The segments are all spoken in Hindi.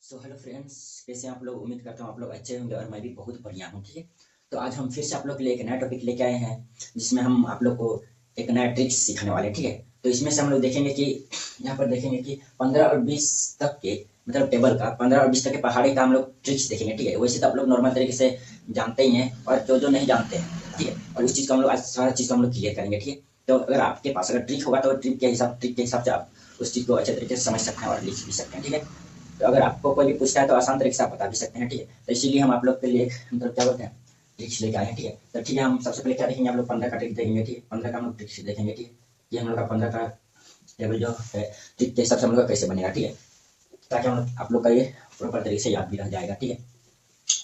सो हेलो फ्रेंड्स, कैसे आप लोग? उम्मीद करता हूँ आप लोग अच्छे होंगे और मैं भी बहुत बढ़िया हूँ। ठीक है, तो आज हम फिर से आप लोग के लिए एक नया टॉपिक लेके आए हैं जिसमें हम आप लोग को एक नया ट्रिक्स सिखाने वाले हैं। ठीक है, तो इसमें से हम लोग देखेंगे कि यहाँ पर देखेंगे कि 15 और 20 तक के मतलब टेबल का 15 और 20 तक के पहाड़ी का हम लोग ट्रिक्स देखेंगे। ठीक है, वैसे तो आप लोग नॉर्मल तरीके से जानते ही हैं और जो जो नहीं जानते हैं, ठीक है, और उस चीज़ का हम लोग आज सारा चीज़ का हम लोग क्लियर करेंगे। ठीक है, तो अगर आपके पास अगर ट्रिक होगा तो ट्रिक के हिसाब से आप उस चीज़ को अच्छे तरीके से समझ सकते हैं और लिख भी सकते हैं। ठीक है, तो अगर आपको कोई भी पूछता है तो आसान तरीके से आप बता भी सकते हैं। ठीक है, तो इसीलिए हम आप लोग के लिए मतलब क्या बोलते हैं, ट्रिक्स लेके आए हैं। ठीक है, तो ठीक है, हम सबसे पहले क्या देखेंगे, आप लोग 15 का ट्रिक देखेंगे। ठीक है, 15 का हम लोग ट्रिक्स देखेंगे। ठीक है, ये हम लोग का 15 का टेबल जो है ट्रिक के हिसाब से हम लोग का कैसे बनेगा। ठीक है, ताकि हम आप लोग का ये प्रॉपर तरीके से याद भी रह जाएगा। ठीक है,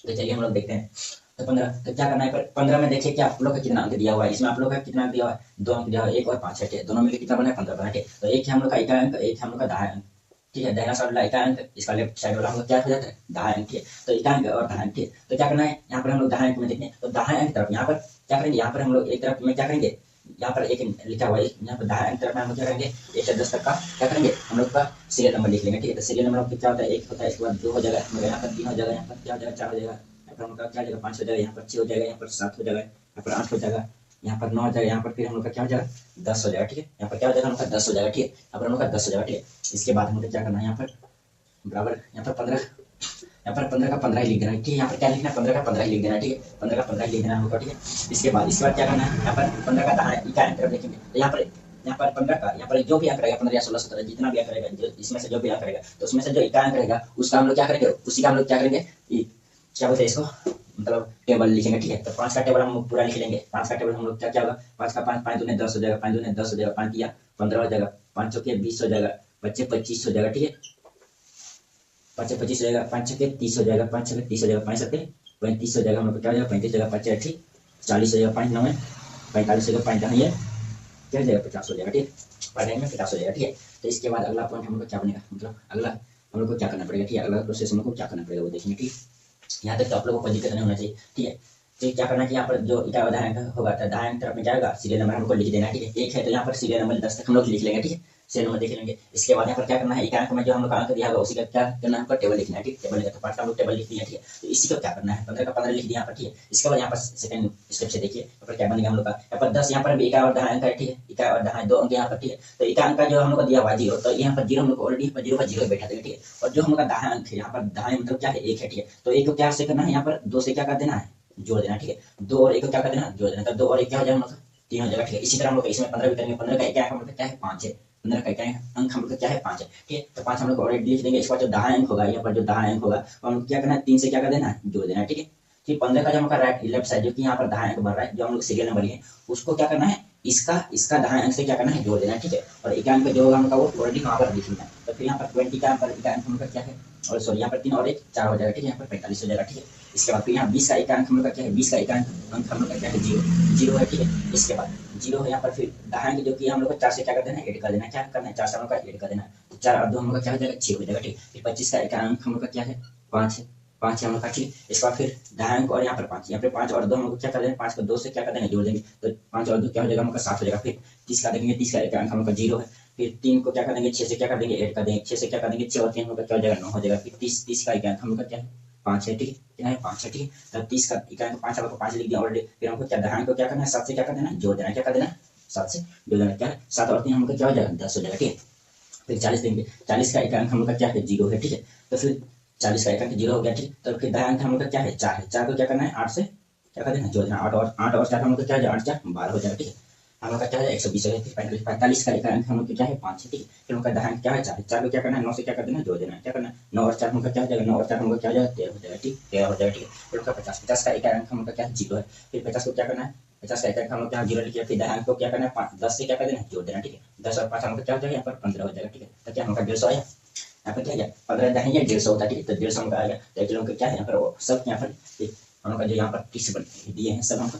तो चलिए हम लोग देखते हैं। तो 15, तो क्या करना है, 15 में देखिए कि आप लोग का कितना अंक दिया हुआ है। इसमें आप लोग का कितना अंक दिया हुआ है, 2 अंक दिया हुआ है, 1 और 5 है। दोनों मिलकर कितना बना है, 15 बना है। तो एक है हम लोग का इका अंक, एक है हम लोग का दाया अंक। ठीक है, दाहिना साइड वाला इका अंक, इसका लेफ्ट साइड वाला हम लोग क्या हो जाता है, दाया अंक। ठीक है, तो इका अंक और दाया अंक। ठीक है, तो क्या करना है, यहाँ पर हम लोग दाया अंक में देखें तो दाया अंक तरफ यहाँ पर क्या करेंगे, यहाँ पर हम लोग एक तरफ में क्या करेंगे, यहाँ पर एक लिखा हुआ है, यहाँ पर दाया अंक तरफ में हम लोग क्या करेंगे, 1 से 10 तक का क्या करेंगे, हम लोग का सीरियल नंबर लिख लेंगे। ठीक है, तो सीरियल नंबर क्या होता है, 1 होता है, इसके बाद 2 हो जाएगा, यहाँ पर 3 हो जाएगा, यहाँ पर क्या हो जाएगा, 4 हो जाएगा, यहाँ पर हम लोग का क्या हो जाएगा, 5 हो जाएगा, यहाँ पर 6 हो जाएगा, यहाँ पर 7 हो जाएगा, यहाँ पर 8 हो जाएगा, यहाँ पर 9 हो जाएगा, यहाँ पर फिर हम लोग का क्या हो जाएगा, 10 हो जाएगा। ठीक है, यहाँ पर क्या हो जाएगा, हम लोग का 10 हो जाएगा। ठीक है, यहाँ पर हम लोग का 10 हो जाएगा। ठीक है, इसके बाद हम लोग क्या करना है, यहाँ पर बराबर यहाँ पर 15, यहाँ पर 15 का 15 ही लिख देना है। ठीक है, यहाँ पर क्या लिखना है, 15 का 15 ही लिख देना है। ठीक है, 15 का 15 ही लिख देना होगा। ठीक है, इसके बाद क्या करना है, यहाँ पर 15 का दाहिना इका अंक तरफ देखेंगे, तो यहाँ पर 15 का यहाँ पर जो भी अंक रहेगा, 15 या 16 17 जितना भी अंक रहेगा, जो इसमें से जो भी अंक रहेगा, तो उसमें से जो इका अंक रहेगा उसका हम लोग क्या करेंगे, उसी का हम लोग क्या करेंगे, क्या बोलते हैं इसको, मतलब टेबल लिखेंगे। ठीक है, तो 5 का टेबल हम लोग पूरा लिख लेंगे। 5 का टेबल हम लोग क्या क्या होगा, 5 का 5, 5 दूने 10 हो जाएगा, 5 दूने 10 हो जाएगा, 5 दिया 15 हो जाएगा, 5 चौके 20 हो जाएगा, 5 25 हो जाएगा। ठीक है, 5 25 हो जाएगा, 5 छके 30 हो जाएगा, 5 छके 30 हो जाएगा, 5 सत्ते 35 हो जाएगा, हम लोग क्या हो जाएगा, 35 हो जाएगा, 5 ठीक 40 हो जाएगा, 5 9 45 हो जाएगा, 5 10 ये क्या हो जाएगा, 50 हो जाएगा। ठीक है, पढ़ने में 50 हो जाएगा। ठीक है, तो इसके बाद अगला पॉइंट हम लोग क्या बनेगा, मतलब अगला हम लोग को क्या करना पड़ेगा। ठीक है, अगला प्रोसेस हम लोग को क्या करना पड़ेगा वो देखेंगे। ठीक है, यहाँ तक तो आप लोगों को कोई दिक्कत नहीं होना चाहिए। ठीक है, तो क्या करना है कि यहाँ पर जो इका दाएं होगा तो दाएं तरफ में जाएगा, सीरियल नंबर हमको लिख देना है। ठीक है, एक है तो यहाँ पर सीरियल नंबर 10 तक हम लोग लिख लेंगे। ठीक है, सीरियल नंबर देख लेंगे। इसके बाद यहाँ पर क्या करना है, इका अंक में जो हम लोग अंक दिया होगा उसी का क्या करना है, हमको टेबल लिखना है। ठीक है, टेबल तो 5 का हम लोग टेबल लिख दिया। ठीक है, तो इसी को क्या करना है, 15 का 15 लिख दिया यहाँ पर। ठीक है, इसके बाद यहाँ पर सेकंड स्टेप से देखिए यहाँ पर क्या बनेगा हम लोग का, यहाँ पर 10, यहाँ पर भी इका और दाएं अंक है। ठीक है, इका और दाएं 2 अंक यहाँ पर। ठीक है, तो इका अंक का जो हम लोग को दिया हुआ 0, तो यहाँ पर 0 हम लोग ऑलरेडी 0 पर 0 बैठा देंगे। ठीक है, और जो हम लोग का दाएं अंक है यहाँ पर दाएं मतलब क्या है, 1 है। ठीक है, तो 1 को क्या से करना है, यहाँ पर 2 से क्या कर देना है, जोड़ देना। ठीक है, 2 और 1 को क्या कर देना, जोड़ देना, तब 2 और 1 क्या हो जाएगा, हम लोग 3 हो जाएगा। ठीक है, इसी तरह हम लोग इसमें 15 भी करेंगे। 15 का क्या है, हम लोग क्या है, 5 है। 15 का क्या है, अंक हम लोग क्या है, 5 है। ठीक है, तो 5 हम लोग ऑलरेडी लिख देंगे। इसके बाद जो दाहिना अंक होगा, यहाँ पर जो दाहिना अंक होगा हम लोग क्या करना है, 3 से क्या कर देना है, जोड़ देना है। ठीक है, फिर 15 का जो हमारा राइट लेफ्ट साइड जो कि यहाँ पर दाहिना अंक बन रहा है, जो हम लोग सीरियल नंबर लिए उसको क्या करना है, इसका दाहिना अंक से क्या करना है, जोड़ देना है। ठीक है, और एक अंक जो होगा हमका वो ऑलरेडी वहाँ पर लिख लेना है। तो फिर यहाँ पर 20 का अंक हम लोग क्या है, और सॉरी यहाँ पर 3 और 1 4 हो जाएगा। ठीक है, यहाँ पर 45 हो जाएगा। ठीक है, इसके बाद फिर यहाँ 20 का एक अंक हम लोग का क्या है, 20 का एक अंक हम लोग का क्या है, 0 है। ठीक है, इसके बाद 0 है यहाँ पर, फिर दाहिने जो कि हम लोग को 4 से क्या कर देना है, ऐड कर देना है। क्या करना है, 4 से हम लोग का ऐड कर देना है, तो 4 और 2 हम लोग का क्या हो जाएगा, 6 हो जाएगा। ठीक है, फिर 25 का एक अंक हम लोग का क्या है, 5 है। 5 है हम लोग का। ठीक है, इसके बाद फिर दाहिने अंक और यहाँ पर 5, यहाँ पे 5 और 2 हम लोग क्या कर देंगे, 5 को 2 से क्या कर देंगे, जोड़ देंगे, तो 5 और 2 क्या हो जाएगा, हम लोग का 7 हो जाएगा। फिर 30 का देखेंगे, 30 का एक अंक हम लोग का 0 है। फिर 3 को क्या कर देंगे, 6 से क्या कर देंगे, ऐड कर देंगे, 6 से क्या कर देंगे, 6 और 3 हम लोग का क्या हो जाएगा, 9 हो जाएगा। फिर 30 का एक अंक हम लोग का क्या है, 5 है। ठीक है, क्या है, 5 है। ठीक है, तब 30 का इकाई 5 हम लोग को 5 लिख दिया ऑलरेडी। फिर हमको क्या दाहिने को क्या करना है, 7 से क्या कर देना है, जोड़ देना है। क्या कर देना है, 7 से जोड़ देना है। क्या है, 7 और 3 हम लोग का क्या हो जाएगा, 10 हो जाएगा। ठीक है, फिर 40 देंगे, 40 का एक अंक हम लोग का क्या है, 0 है। ठीक है, तो फिर 40 का एक अंक 0 हो गया। ठीक, तो फिर दाहिना अंक हम लोग का क्या है, 4 है। 4 को क्या करना है, 8 से क्या कर देना, जोड़ देना। 8 और 4 हम लोग का क्या है, 8 4 12 हो जाएगा। ठीक है, हम लोग का क्या है, 120 हो गया। फिर 45 का एक अंक हम लोग का क्या है, 5 है। ठीक है, फिर उनका दाहिना क्या है, 4 4 को क्या करना है, 9 से क्या कर देना, जोड़ देना है। क्या करना है, 9 और 4 हम लोग का क्या हो जाएगा, 9 और 4 हम लोग का क्या हो जाएगा, 13 हो जाएगा। ठीक, 13 हो जाएगा। ठीक है, फिर उनका 50 का एक अंक हम लोग का क्या है, 0 है। फिर 50 को क्या करना है, 50 का एक अंक हम लोग यहाँ 0 लिखिए। फिर दाहिना को क्या करना है, 10 से क्या कर देना है, जोड़ देना। ठीक है, 10 और 5 हम लोग क्या हो जाएगा, यहाँ पर 15 हो जाएगा। ठीक है, तो क्या हम लोग का 150 आया, यहाँ पर क्या है, 15 दाहिने 150 होता है। ठीक है, तो 150 का आ गया। तो एक लोग का क्या है, यहाँ पर सब यहाँ पर हम लोग का जो यहाँ पर टिक्स दिए हैं सब हमको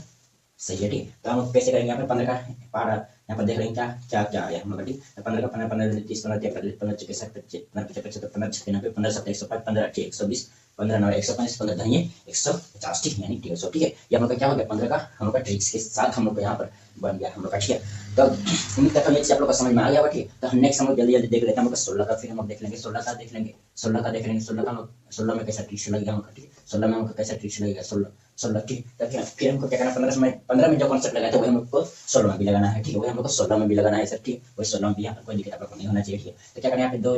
सही है। ठीक है, तो हम लोग कैसे करेंगे, यहाँ पर 15 का पारा यहाँ पर देख रहे हैं क्या क्या क्या आया हम लोग। ठीक है, 15 का 15 15 30 15 30 15 40 60 15 55 15 56 15 90 15 7 105 15 8 120 15 9 125, 15 दहिए 150, ठीक है, यानी 150, ठीक है। ये हम लोग का क्या हो गया 15 का हम लोग का ट्रिक्स के साथ हम लोग को यहाँ पर बन गया हम लोग का, ठीक है। तो उम्मीद करता हूँ ये चीज आप लोग को समझ में आ गया होगा, ठीक है। तो नेक्स्ट हम लोग जल्दी जल्दी देख लेते हैं हम लोग 16 का, फिर हम लोग देख लेंगे 16 का, देख लेंगे 16 का, देख लेंगे 16 का, 16 में कैसा ट्रिक्स लगेगा हम लोग, ठीक है। 16 में हमको कैसा ट्रिक्स लगेगा 16 ठीक है। तो फिर हमको क्या करना 15 में जो कॉन्सेप्ट लगाया था वही हम लोग को 16 में भी लगाना है, ठीक है। वही हम लोग को 16 में भी लगाना है सर, ठीक है। वही 16 में भी यहाँ पर कोई दिक्कत आप लोग को नहीं होना चाहिए, ठीक है। तो क्या करना है यहाँ पे 2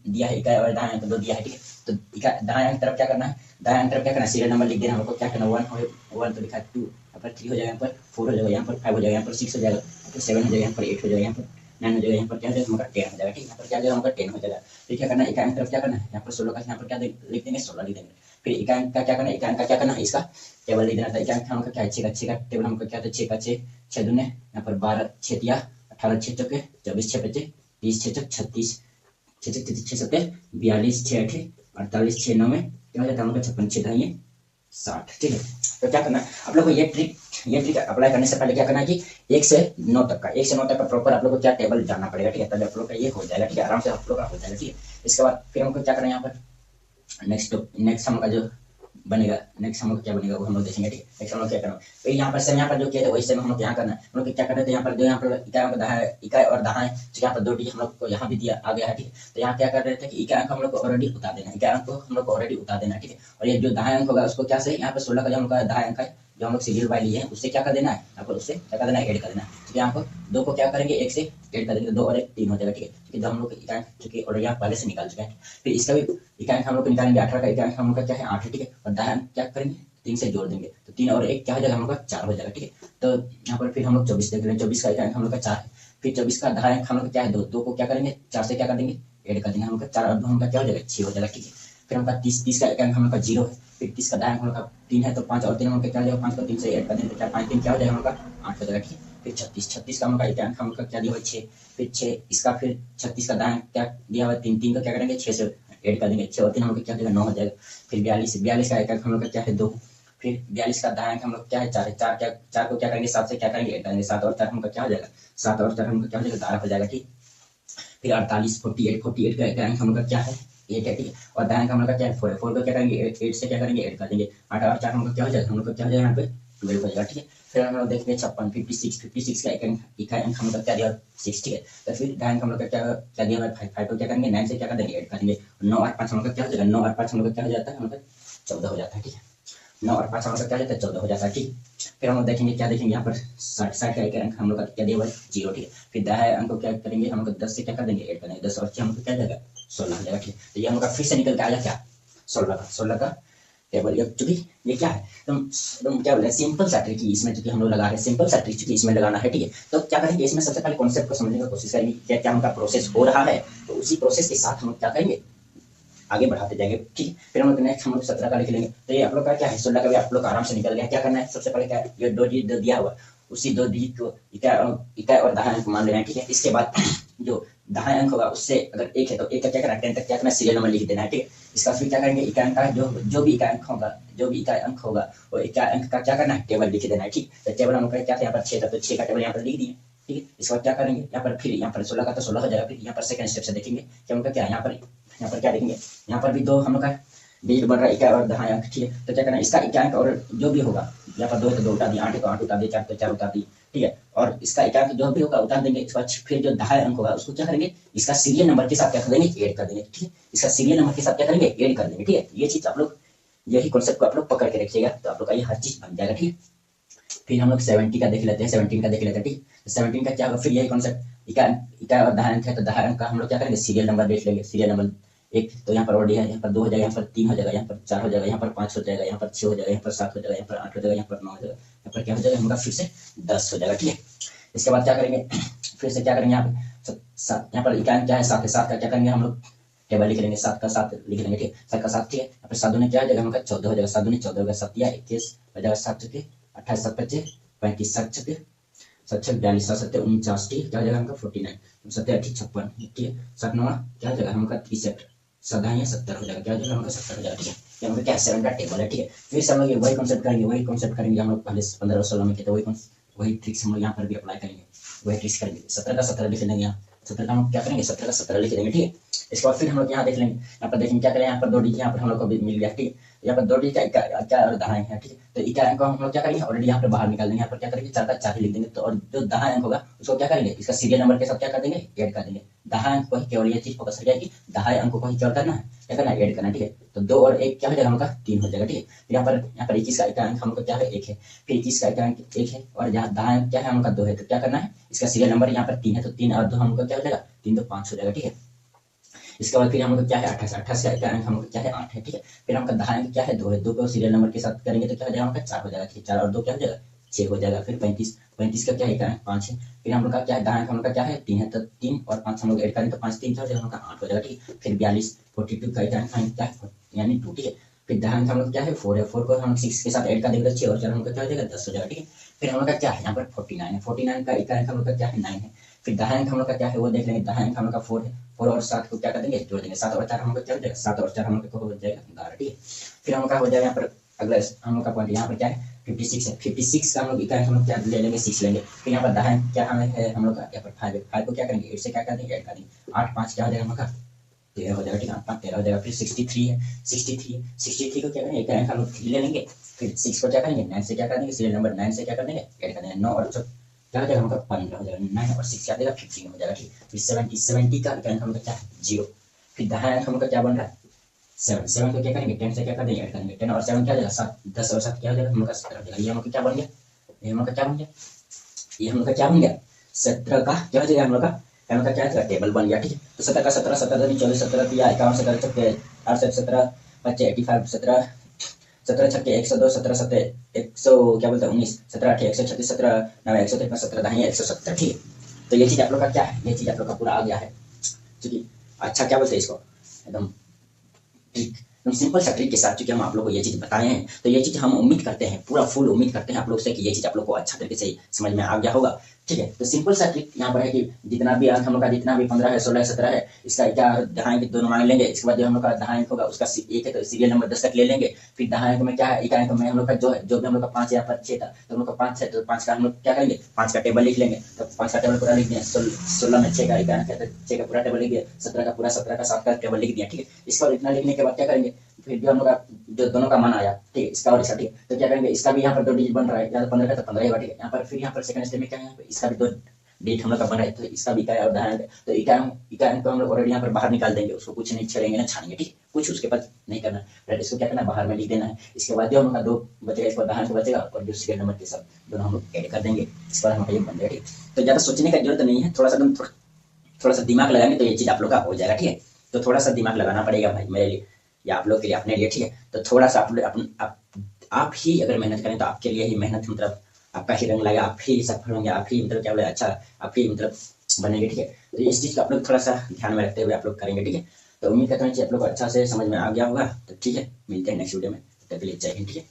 दिया है, इकाई और दाएं अंक 2 दिया है, ठीक है। तो दाएं अंक तरफ क्या करना है, दाएं अंक तरफ क्या करना है, सीरियल नंबर लिख देना, हम लोग को क्या करना 1 तो लिखा है 2, यहाँ पर 3 हो जाएगा, यहाँ पर 4 हो जाएगा, यहाँ पर 5 हो जाएगा, यहाँ पर 6 हो जाएगा, यहाँ पर 7 हो जाएगा, यहाँ पर 8 हो जाएगा, यहाँ पर 9 हो जाएगा, यहाँ पर क्या हो जाएगा हमारा 10 हो जाएगा, ठीक है। यहाँ पर क्या हो जाएगा हमारा 10 हो जाएगा। फिर क्या करना है इकाई तरफ क्या करना है, यहाँ पर 16 का यहाँ पर क्या लिख देंगे 16 लिख देंगे। फिर इकाई का क्या करना है, इकाई का क्या करना है, इसका टेबल लिख देना था। इकाई हमका क्या है 6 का टेबल हमको क्या था 6 का 6 6 दूने यहाँ पर 12 6 तिया 18 6 चौके 24 6 बचे 30 6 36 6 6 6 7 42 6 8 48 6 9 में क्या हो जाता है हम लोग 56 6 दाहिए 60, ठीक है। तो क्या करना है आप लोग को ये ट्रिक अप्लाई करने से पहले क्या करना है कि 1 से 9 तक का प्रॉपर आप लोग को क्या टेबल जानना पड़ेगा, ठीक है। तब आप लोग का ये हो जाएगा, ठीक है, आराम से आप लोग का हो जाएगा, ठीक है। इसके बाद फिर हमको क्या करना है यहाँ पर नेक्स्ट हम का जो बनेगा, नेक्स्ट हम लोग क्या बनेगा वो हम लोग देखेंगे, ठीक है। नेक्स्ट हम लोग क्या करना है यहाँ पर सेम यहाँ पर जो किया था वही सेम हम लोग यहाँ करना है। हम लोग क्या करते थे यहाँ पर जो यहाँ पर इकाई और दाएं तो यहाँ पर 2 डिजिट हम लोग को यहाँ भी दिया आ गया है, ठीक है। तो यहाँ क्या कर रहे थे कि इकाई अंक हम लोग को ऑलरेडी उतार देना है, इकाई अंक को हम लोग को ऑलरेडी उतार देना है, ठीक है। और ये जो दाएं अंक होगा उसको क्या से यहाँ पर 16 का जो हम लोग का दाएं अंक है जो हम लोग सीरियल बाय लिए हैं उससे क्या कर देना है यहाँ पर, उससे क्या कर देना है ऐड कर देना है, ठीक है। यहाँ पर 2 को क्या करेंगे 1 से ऐड कर देंगे, 2 और 1 3 हो जाएगा, ठीक है। क्योंकि जो हम लोग इकाई चूंकि ऑलरेडी यहाँ पहले से निकाल चुके हैं। फिर इसका भी इकाई हम लोग निकालेंगे 18 का, इकाई हम लोग का क्या है 8 है, ठीक है। और दाएं क्या करेंगे 3 से जोड़ देंगे तो 3 और 1 क्या हो जाएगा हम लोग का 4 हो जाएगा, ठीक है। तो यहाँ पर फिर हम लोग 24 देख रहे हैं, 24 का इकाई हम लोग का 4 है। फिर 24 का दाएं हम लोग क्या है 2 को क्या करेंगे 4 से क्या कर देंगे ऐड कर देंगे, हम लोग का 4 और 2 हम लोग क्या हो जाएगा 6 हो जाएगा, ठीक है। फिर हम 30 का इकाई हम लोग का 0 है। फिर 30 का दाएं हम लोग का 3 है तो 5 और 3 हम लोग क्या हो जाएगा 5 को 3 से ऐड कर देंगे तो 4 5 3 क्या हो जाएगा हम लोग का 8 हो जाएगा, ठीक है। फिर 36 का हम लोग का इकाई हम लोग का क्या दिया हुआ 6, फिर 6 इसका फिर 36 का दाएं क्या दिया हुआ 3 का क्या करेंगे 6 से ऐड कर देंगे, 6 और 3 हम लोग क्या हो जाएगा 9 हो जाएगा। फिर 42 का इकाई हम लोग का क्या है 2, फिर 42 का दाएं हम लोग क्या है 4 है, 4 को क्या करेंगे 7 से क्या करेंगे ऐड करेंगे, 7 और 4 हमका क्या हो जाएगा 7 और 4 हमका क्या हो जाएगा 12 हो जाएगा, ठीक। फिर 48 48 का इकाई हम लोग का क्या है 8 है, ठीक है। और दाएं का हम लोग का क्या है 4 है, 4 को क्या करेंगे 8 से क्या करेंगे ऐड कर देंगे, 8 और 4 हम लोग क्या हो जाएगा हम लोग का क्या हो जाएगा यहाँ पे 12 हो जाएगा, ठीक है। फिर हम लोग देखेंगे 56 56 का इकाई अंक हम लोग का क्या दिया 6, ठीक है। तो फिर दाएं हम लोग का क्या दिया 5 को क्या करेंगे 9 से क्या कर देंगे ऐड कर देंगे, 9 और 5 हम लोग का क्या हो जाएगा 9 और 5 हम लोग का क्या हो जाता है हम लोग 14 हो जाता है, ठीक है। 9 और 5 हम लोग का क्या हो जाता है 14 हो जाता है, ठीक। फिर हम लोग देखेंगे क्या देखेंगे यहाँ पर 60 का अंक हम लोग का क्या दिया हुआ है 0, ठीक है। फिर दाएं अंक को क्या करेंगे हम लोग 10 से क्या कर देंगे ऐड कर देंगे, 10 और 6 हम लोग क्या जाएगा 16 हो जाएगा, ठीक है। तो ये हम लोग का फिर से निकल के आया क्या 16 का टेबल। ये चूंकि ये क्या है तुम क्या बोल रहे हैं सिंपल सा ट्रिक इसमें चूंकि हम लोग लगा रहे हैं सिंपल सा ट्रिक चूंकि इसमें लगाना है, ठीक है। तो क्या करेंगे इसमें सबसे पहले कॉन्सेप्ट को समझने की कोशिश करेंगे क्या क्या उनका प्रोसेस हो रहा है, तो उसी प्रोसेस के साथ हम लोग क्या करेंगे आगे बढ़ाते जाएंगे, ठीक। फिर हम लोग नेक्स्ट हम लोग 17 का लिख लेंगे। तो ये आप लोग का क्या है 16 का भी आप लोग आराम से निकल गया। क्या करना है सबसे पहले क्या है ये 2 डिजिट दिया हुआ उसी 2 डिजिट को इकाई और दाएं अंक मान लेना है, ठीक है। इसके बाद जो दाएं अंक होगा उससे अगर 1 है तो 1 का क्या करना है 10 तक क्या करना है सीरियल नंबर लिख देना है, ठीक है। इसका फिर क्या करेंगे इकाई अंक का जो भी इकाई अंक होगा वो इकाई अंक का क्या करना है टेबल लिख देना है, ठीक। तो टेबल हम क्या यहाँ पर 6 था तो 6 का टेबल यहाँ पर लिख दिए, ठीक है। इसके बाद क्या करेंगे यहाँ पर फिर यहाँ पर 16 का तो 16 हो जाएगा। फिर यहाँ पर सेकंड स्टेप से देखेंगे क्या उनका क्या यहाँ पर क्या देखेंगे यहाँ पर भी 2 हम लोग का डिजिट बन रहा है इकाई और दाएं अंक, ठीक है। तो क्या करना है इसका इकाई अंक और जो भी होगा यहाँ पर 2 है तो 2 उतार दिए, 8 है तो 8 उतार दिए, 4 तो 4 उतार दिए, ठीक है। और इसका इकाई अंक जो भी होगा उतार देंगे। इसके बाद फिर जो दाएं अंक होगा उसको क्या करेंगे इसका सीरियल नंबर के साथ क्या कर देंगे ऐड कर देंगे, ठीक है। इसका सीरियल नंबर के साथ क्या करेंगे ऐड कर देंगे, ठीक है। ये चीज आप लोग यही कॉन्सेप्ट को आप लोग पकड़ के रखिएगा तो आप लोग का ये हर चीज बन जाएगा, ठीक है। फिर हम लोग 17 का देख लेते हैं 17 का देख लेते हैं, ठीक है। 17 का क्या होगा फिर यही कॉन्सेप्ट इकाई और दाएं अंक है तो दाएं अंक का हम लोग क्या करेंगे सीरियल नंबर देख लेंगे, सीरियल नंबर 1 तो यहाँ पर ऑलरेडी है, यहाँ पर 2 हो जाएगा, यहाँ पर 3 हो जाएगा, यहाँ पर 4 हो जाएगा, यहाँ पर 5 हो जाएगा, यहाँ पर 6 हो जाएगा, यहाँ पर 7 हो जाएगा, यहाँ पर 8 हो जाएगा, यहाँ पर 9 हो जाएगा, यहाँ पर क्या हो जाएगा हमारा फिर से 10 हो जाएगा, ठीक है। इसके बाद क्या करेंगे फिर से क्या करेंगे यहाँ पे यहाँ पर इकाई क्या है 7 है, 7 का क्या करेंगे हम लोग टेबल लिख लेंगे, 7 का 7 लिख लेंगे, ठीक है। 7 का 7, ठीक है। यहाँ पर 7 दूनी क्या हो जाएगा हमारा 14 हो जाएगा, 7 दूनी 14 हो गया, 7 या 21 हो जाएगा, 7 चुके 28 7 25 35 7 चुके 7 42 7 7 49, ठीक है। क्या हो जाएगा हमका 49 7 8 56, ठीक है। 7 9 क्या हो जाएगा हमका 63 7 70 हो जाएगा, क्या हो जाएगा हमका 70 हो जाएगा, ठीक है। ये हमका क्या 7 का टेबल है, ठीक है। फिर से हम लोग वही कॉन्सेप्ट करेंगे हम लोग पहले 15 और 16 में किए थे वही ट्रिक्स हम लोग यहाँ पर भी अप्लाई करेंगे, वही ट्रिक्स करेंगे। 17 का 17 लिख लेंगे, यहाँ 17 का हम क्या करेंगे 17 का 17 लिख देंगे, ठीक है। इसके बाद फिर हम लोग यहाँ देख लेंगे, यहाँ पर देखेंगे क्या करें, यहाँ पर 2 डिजिट यहाँ पर हम लोग को मिल गया, ठीक है। यहाँ पर 2 डिजिट का और दाहां है, ठीक है। तो इका अंक को हम लोग क्या करेंगे, ऑलरेडी यहाँ पर बाहर निकाल देंगे। यहाँ पर क्या करेंगे, 4 का 4 ही लिख देंगे। तो और जो दाहां अंक होगा उसको क्या करेंगे, इसका सीरियल नंबर के साथ क्या कर देंगे, ऐड कर देंगे। दाहां अंक को ही केवल ये चीज फोकस कर जाएगी, दाहां अंक को ही क्या करना है, क्या करना है, ऐड करना, ठीक है। तो 2 और 1 क्या हो जाएगा, हम लोग का 3 हो जाएगा, ठीक है। फिर यहाँ पर 21 का इका अंक हम लोग का क्या है, 1 है। फिर 21 का इका अंक 1 है, और यहाँ दाहां अंक क्या है, हम लोग का 2 है। तो क्या करना है, इसका सीरियल नंबर यहाँ पर 3 है, तो 3 और 2 हम लोग का क्या हो जाएगा, 3 तो 5 हो जाएगा, ठीक है। इसके बाद फिर हम लोग क्या है, 28 28 का अंक हम लोग क्या है, 8 है, ठीक है। फिर हमका दाहां अंक क्या है, 2 है। 2 को सीरियल नंबर के साथ करेंगे तो क्या हो जाएगा, हमका 4 हो जाएगा, ठीक है। 4 और 2 क्या हो जाएगा, 6 हो जाएगा। फिर 35 का क्या है, 5 है। फिर हम लोग का क्या है, दाहां अंक हम लोग का क्या है, 3 है। तो 3 और 5 हम लोग ऐड करें तो 5 3 क्या हो जाएगा, हम लोग का 8 हो जाएगा, ठीक है। फिर 42 का अंक क्या है, यानी 2, ठीक है। फिर दाहां अंक हम लोग क्या है, 4 है। 4 को हम 6 के साथ ऐड कर देंगे तो 6 और 4 हम लोग क्या हो जाएगा, 10 हो जाएगा, ठीक है। फिर हम लोग का क्या है, यहाँ पर 49 है। 49 का अंक हम लोग का क्या है, 9 है। फिर दाहां अंक हम लोग का क्या है, वो देख लेंगे। दाहां अंक हम लोग का 4 है। 4 और 7 को क्या कर देंगे, जोड़ देंगे। 7 और 4 हम लोग क्या हो जाएगा, 7 और 4 हम लोग को हो जाएगा 11, ठीक है। फिर हम लोग का हो जाएगा यहाँ पर अगला हम लोग का पॉइंट, यहाँ पर क्या है, 56 है। 56 का हम लोग इका हम लोग क्या ले लेंगे, 6 लेंगे। फिर यहाँ पर दाहां अंक क्या हमें है, हम लोग का यहाँ पर 5 है। 5 को क्या करेंगे, 8 से क्या कर देंगे, ऐड कर देंगे। 8 5 क्या हो जाएगा, हम लोग का 13 हो जाएगा, ठीक है। 8 5 13 हो जाएगा। फिर 63 है। 63 को क्या करेंगे, एक अंक हम लोग 3 ले लेंगे। फिर 6 को क्या करेंगे, 9 से क्या कर देंगे, सीरियल नंबर 9 से क्या कर देंगे, ऐड कर देंगे। 9 और क्या हो जाएगा, हमका 15 हो जाएगा। 9 और 6 क्या देगा, 15 हो जाएगा, ठीक। फिर 70 का अंक हम लोग क्या है, 0। फिर दाहां अंक हम लोग का क्या बन रहा है, 7 को क्या करेंगे, 10 से क्या कर देंगे, ऐड करेंगे। 10 और 7 क्या हो जाएगा, 7। 10 और 7 क्या हो जाएगा, हम लोग का 17 हो जाएगा। ये हम लोग का क्या बन गया, ये हम लोग का क्या बन गया, ये हम लोग का क्या बन गया, 17 का क्या हो जाएगा, हम लोग का क्या है, टेबल बन गया, ठीक है। तो 17 का 17 17 24 17 51 17 छक्के 8 17 बच्चे 85 17 17 छक्के 102 17 7 100 क्या बोलते हैं 19 17 8 136 17 9 153 17 दाहिने 170, ठीक है। तो ये चीज आप लोग का क्या है, ये चीज आप लोग का पूरा आ गया है, क्योंकि अच्छा क्या बोलते हैं इसको, एकदम ट्रिक, एकदम सिंपल सा ट्रिक के साथ चूंकि हम आप लोग को ये चीज बताए हैं, तो ये चीज हम उम्मीद करते हैं, पूरा फुल उम्मीद करते हैं आप लोग से कि ये चीज आप लोग को अच्छा तरीके से समझ में आ गया होगा, ठीक है। तो सिंपल सा ट्रिक यहाँ पर है कि जितना भी अंक हम लोग का, जितना भी 15 है 16 है 17 है, इसका क्या दाहां अंक दोनों मांग लेंगे। इसके बाद जो हम लोग का दाहां अंक होगा उसका 1 है तो सीरियल नंबर 10 तक ले लेंगे। फिर दाहां अंक में क्या है, इका अंक में हम लोग का जो है, जो भी हम लोग का 5 या 6 था, तो हम लोग का 5 है तो 5 का हम लोग क्या करेंगे, 5 का टेबल लिख लेंगे। तो 5 का टेबल पूरा लिख दिया। 16 में 6 का इका अंक है तो 6 का पूरा टेबल लिख दिया। 17 का पूरा, 17 का 7 का टेबल लिख दिया, ठीक है। इसका इतना लिखने के बाद क्या करेंगे, फिर जो हम लोग का जो दोनों का मान आया, ठीक है, इसका और इसका, ठीक है। तो क्या करेंगे, इसका भी यहाँ पर 2 डिजिट बन रहा है, यहाँ 15 का तो 15 ही, ठीक है। यहाँ पर फिर यहाँ पर सेकंड स्टेप में क्या है, यहाँ पर इसका भी 2 डिजिट हम लोग का बन रहा है, तो इसका भी इका और दाहां अंक, तो इका अंक को हम लोग ऑलरेडी यहाँ पर बाहर निकाल देंगे, उसको कुछ नहीं छेड़ेंगे ना छानेंगे, ठीक है, कुछ उसके पास नहीं करना है। इसको क्या करना है, बाहर में लिख देना है। इसके बाद जो हम लोग का 2 बचेगा, इसको दाहां अंक बचेगा और जो सीरियल नंबर के साथ दोनों हम लोग ऐड कर देंगे। इसके बाद हमारा ये बन जाएगा, ठीक। तो ज्यादा सोचने का जरूरत नहीं है, थोड़ा सा दिमाग लगाएंगे तो ये चीज आप लोग का हो जाएगा, ठीक है। तो थोड़ा सा दिमाग लगाना पड़ेगा भाई, मेरे लिए या आप लोग के लिए, अपने लिए, ठीक है। तो थोड़ा सा आप ही अगर मेहनत करें तो आपके लिए ही मेहनत, मतलब आपका ही रंग लगेगा, आप ही सफल होंगे, आप ही मतलब क्या बोले, अच्छा आप ही मतलब बनेंगे, ठीक है। तो इस चीज को आप लोग थोड़ा सा ध्यान में रखते हुए आप लोग करेंगे, ठीक है। तो उम्मीद करता हूँ कि आप लोग को अच्छा से समझ में आ गया होगा। तो ठीक है, मिलते हैं नेक्स्ट वीडियो में, तब तक के लिए जय हिंद, ठीक है।